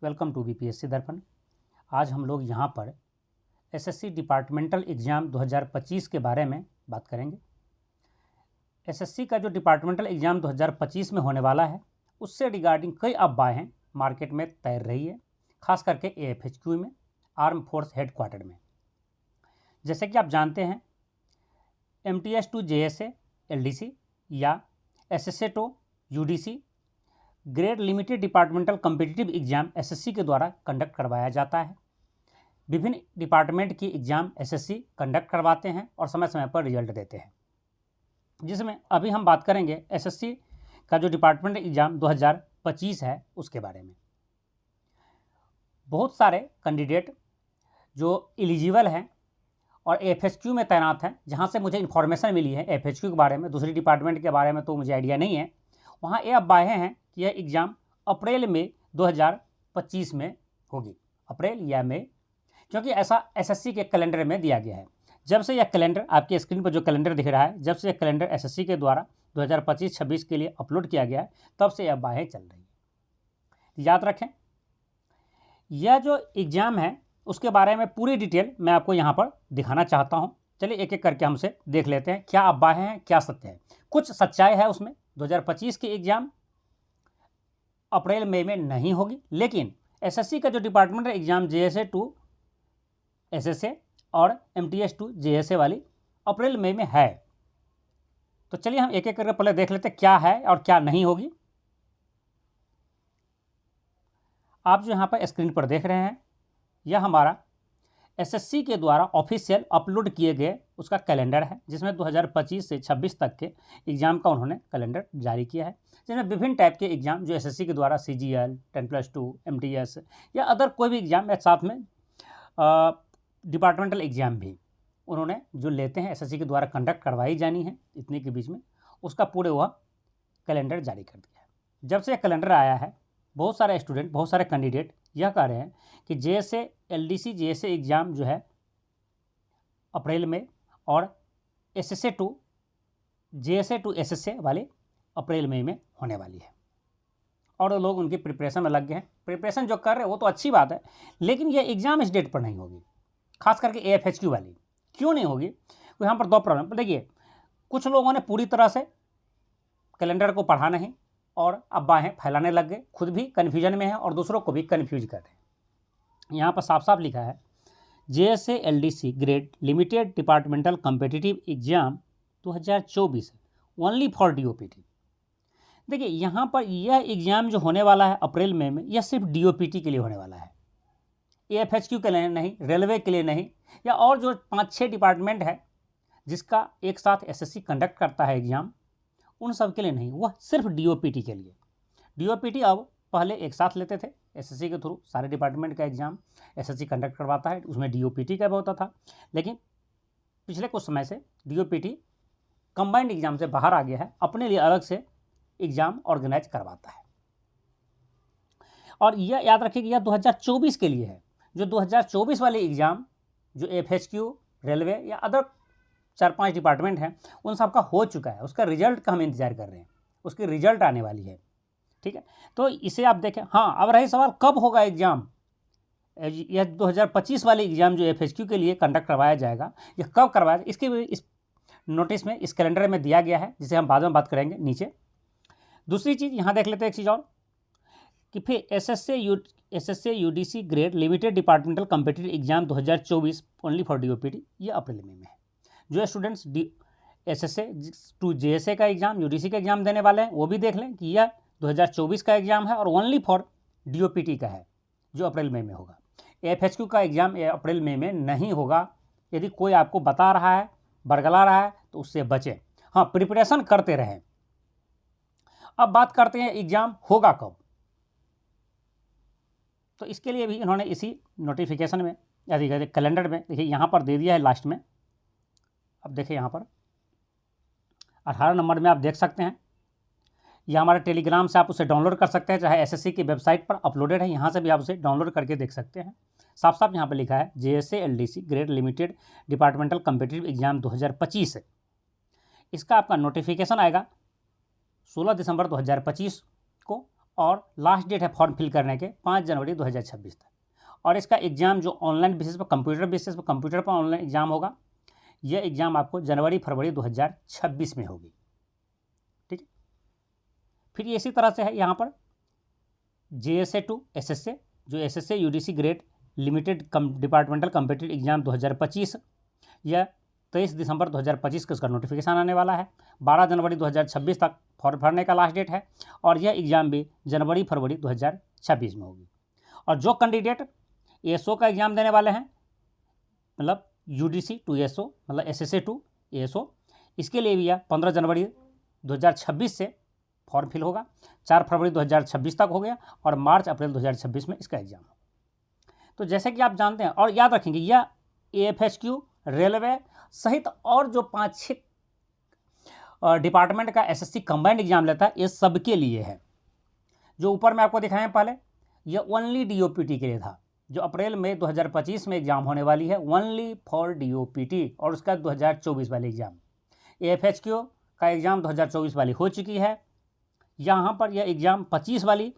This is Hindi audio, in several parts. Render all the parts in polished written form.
वेलकम टू बीपीएससी दर्पण। आज हम लोग यहाँ पर एसएससी डिपार्टमेंटल एग्ज़ाम 2025 के बारे में बात करेंगे। एसएससी का जो डिपार्टमेंटल एग्ज़ाम 2025 में होने वाला है उससे रिगार्डिंग कई अफवाहें मार्केट में तैर रही है, खास करके एएफएचक्यू में, आर्म फोर्स हेडक्वार्टर में। जैसे कि आप जानते हैं MTS to JSA LDC या SSA to UDC grade limited departmental competitive exam SSC के द्वारा कंडक्ट करवाया जाता है। विभिन्न डिपार्टमेंट की एग्ज़ाम एसएससी कंडक्ट करवाते हैं और समय समय पर रिजल्ट देते हैं, जिसमें अभी हम बात करेंगे एसएससी का जो डिपार्टमेंट एग्ज़ाम 2025 है उसके बारे में। बहुत सारे कैंडिडेट जो एलिजिबल हैं और एएफएचक्यू में तैनात हैं, जहाँ से मुझे इन्फॉर्मेशन मिली है एएफएचक्यू के बारे में, दूसरी डिपार्टमेंट के बारे में तो मुझे आइडिया नहीं है, वहाँ ये अफवाहें हैं कि यह एग्ज़ाम अप्रैल में 2025 में होगी, अप्रैल या मई, क्योंकि ऐसा एसएससी के कैलेंडर में दिया गया है। जब से यह कैलेंडर, आपके स्क्रीन पर जो कैलेंडर दिख रहा है, जब से यह कैलेंडर एसएससी के द्वारा 2025-26 के लिए अपलोड किया गया है, तब से यह अफवाहें चल रही हैं। याद रखें, यह जो एग्ज़ाम है उसके बारे में पूरी डिटेल मैं आपको यहाँ पर दिखाना चाहता हूँ। चलिए एक एक करके हमसे देख लेते हैं क्या अफवाहें हैं, क्या सत्य है। कुछ सच्चाई है उसमें। 2025 की एग्ज़ाम अप्रैल मई में नहीं होगी, लेकिन एसएससी का जो departmental exam JSA to SSA और MTS to JSA वाली अप्रैल मई में है। तो चलिए हम एक एक करके पहले देख लेते हैं क्या है और क्या नहीं होगी। आप जो यहाँ पर स्क्रीन पर देख रहे हैं, यह हमारा एसएससी के द्वारा ऑफिशियल अपलोड किए गए उसका कैलेंडर है, जिसमें 2025 से 26 तक के एग्ज़ाम का उन्होंने कैलेंडर जारी किया है, जिसमें विभिन्न टाइप के एग्ज़ाम जो एसएससी के द्वारा CGL, 10+2, MTS या अदर कोई भी एग्ज़ाम या साथ में डिपार्टमेंटल एग्ज़ाम भी उन्होंने जो लेते हैं एसएससी के द्वारा कंडक्ट करवाई जानी है इतने के बीच में, उसका पूरे वह कैलेंडर जारी कर दिया है। जब से यह कैलेंडर आया है, बहुत सारे स्टूडेंट, बहुत सारे कैंडिडेट यह कह रहे हैं कि JSA LDC JSA एग्ज़ाम जो है अप्रैल में और SSA to JSA to SSA वाले अप्रैल मई में होने वाली है, और लोग उनकी प्रिपरेशन में लग गए हैं। प्रिपरेशन जो कर रहे हैं वो तो अच्छी बात है, लेकिन यह एग्ज़ाम इस डेट पर नहीं होगी, खास करके एएफएचक्यू वाली। क्यों नहीं होगी? तो यहाँ पर दो प्रॉब्लम। देखिए, कुछ लोगों ने पूरी तरह से कैलेंडर को पढ़ा नहीं और अफवाहें फैलाने लग गए, खुद भी कन्फ्यूजन में है और दूसरों को भी कन्फ्यूज कर रहे हैं। यहाँ पर साफ साफ लिखा है JSA LDC grade limited departmental competitive exam 2024 only for DOPT। देखिए, यहाँ पर यह एग्ज़ाम जो होने वाला है अप्रैल मई में, यह सिर्फ DOPT के लिए होने वाला है, एएफएचक्यू के लिए नहीं, रेलवे के लिए नहीं, या और जो 5-6 डिपार्टमेंट है जिसका एक साथ एसएससी कंडक्ट करता है एग्ज़ाम, उन सब के लिए नहीं, वह सिर्फ DOPT के लिए। DOPT अब पहले एक साथ लेते थे एसएससी के थ्रू, सारे डिपार्टमेंट का एग्ज़ाम एसएससी कंडक्ट करवाता है, उसमें DOPT का भी होता था, लेकिन पिछले कुछ समय से DOPT कंबाइंड एग्ज़ाम से बाहर आ गया है, अपने लिए अलग से एग्ज़ाम ऑर्गेनाइज करवाता है। और यह याद रखिए कि यह 2024 के लिए है। जो 2024 वाले एग्ज़ाम जो एएफएचक्यू, रेलवे या अदर 4-5 डिपार्टमेंट हैं, उन सब का हो चुका है, उसका रिजल्ट का हम इंतज़ार कर रहे हैं, उसकी रिजल्ट आने वाली है। ठीक है, तो इसे आप देखें। हाँ, अब रही सवाल कब होगा एग्ज़ाम, यह 2025 वाले एग्ज़ाम जो एएफएचक्यू के लिए कंडक्ट करवाया जाएगा, यह कब करवाया, इसके भी इस नोटिस में, इस कैलेंडर में दिया गया है, जिसे हम बाद में बात करेंगे नीचे। दूसरी चीज़ यहाँ देख लेते हैं एक चीज़ और, कि फिर SSA UDC grade limited departmental competitive exam 2024 only for DOPT, ये अप्रैल में है। जो स्टूडेंट्स SSA to JSA का एग्ज़ाम, UDC का एग्ज़ाम देने वाले हैं, वो भी देख लें कि यह 2024 का एग्ज़ाम है और ओनली फॉर DOPT का है, जो अप्रैल मई में होगा। एएफएचक्यू का एग्ज़ाम अप्रैल मई में नहीं होगा। यदि कोई आपको बता रहा है, बरगला रहा है, तो उससे बचें। हाँ, प्रिपरेशन करते रहें। अब बात करते हैं एग्ज़ाम होगा कब। तो इसके लिए भी इन्होंने इसी नोटिफिकेशन में या कैलेंडर में, देखिए यहाँ पर दे दिया है लास्ट में। अब देखिए यहाँ पर 18 नंबर में आप देख सकते हैं, यह हमारे टेलीग्राम से आप उसे डाउनलोड कर सकते हैं, चाहे एसएससी की वेबसाइट पर अपलोडेड है, यहाँ से भी आप उसे डाउनलोड करके देख सकते हैं। साफ साफ यहाँ पर लिखा है JSA LDC grade limited departmental competitive exam 2025 है। इसका आपका नोटिफिकेशन आएगा 16 दिसंबर 2025 को, और लास्ट डेट है फॉर्म फिल करने के 5 जनवरी 2026 तक। और इसका एग्ज़ाम जो ऑनलाइन बेसिस पर, कंप्यूटर बेसिस पर, कंप्यूटर पर ऑनलाइन एग्ज़ाम होगा, यह एग्ज़ाम आपको जनवरी फरवरी 2026 में होगी। ठीक है। फिर इसी तरह से है यहाँ पर JSA टू SSA, जो SSA UDC grade limited departmental competitive exam 2025, यह 23 दिसंबर 2025 को इसका नोटिफिकेशन आने वाला है। 12 जनवरी 2026 तक फॉर्म भरने का लास्ट डेट है और यह एग्ज़ाम भी जनवरी फरवरी 2026 में होगी। और जो कैंडिडेट ASO का एग्ज़ाम देने वाले हैं, मतलब UDC टू ASO, मतलब SSA टू ASO, इसके लिए भी यह 15 जनवरी 2026 से फॉर्म फिल होगा, 4 फरवरी 2026 तक हो गया और मार्च अप्रैल 2026 में इसका एग्ज़ाम होगा। तो जैसे कि आप जानते हैं और याद रखेंगे, यह AFHQ, रेलवे सहित और जो 5-6 डिपार्टमेंट का SSC कंबाइंड एग्जाम लेता है, ये सबके लिए है। जो ऊपर में आपको दिखाएं पहले, यह ओनली DOPT के लिए था, जो अप्रैल मई 2025 में एग्जाम होने वाली है, ओनली फॉर DOPT। और उसका 2024 वाली एग्ज़ाम, AFHQ का एग्ज़ाम 2024 वाली हो चुकी है। यहाँ पर यह एग्ज़ाम 25 वाली,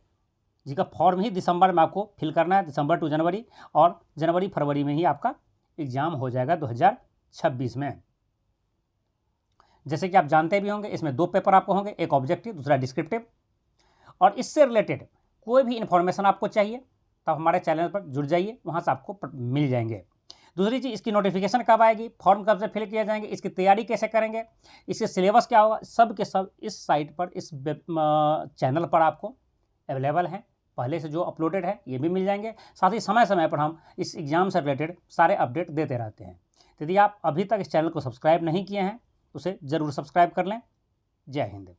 जिसका फॉर्म ही दिसंबर में आपको फिल करना है, दिसंबर टू जनवरी, और जनवरी फरवरी में ही आपका एग्ज़ाम हो जाएगा 2026 में। जैसे कि आप जानते भी होंगे, इसमें 2 पेपर आपको होंगे, एक ऑब्जेक्टिव, दूसरा डिस्क्रिप्टिव। और इससे रिलेटेड कोई भी इन्फॉर्मेशन आपको चाहिए तब हमारे चैनल पर जुड़ जाइए, वहाँ से आपको मिल जाएंगे। दूसरी चीज़, इसकी नोटिफिकेशन कब आएगी, फॉर्म कब से फिल किया जाएंगे, इसकी तैयारी कैसे करेंगे, इसके सिलेबस क्या होगा, सब के सब इस साइट पर, इस चैनल पर आपको अवेलेबल हैं। पहले से जो अपलोडेड है ये भी मिल जाएंगे। साथ ही समय समय पर हम इस एग्ज़ाम से रिलेटेड सारे अपडेट देते रहते हैं। यदि आप अभी तक इस चैनल को सब्सक्राइब नहीं किए हैं तो उसे ज़रूर सब्सक्राइब कर लें। जय हिंद।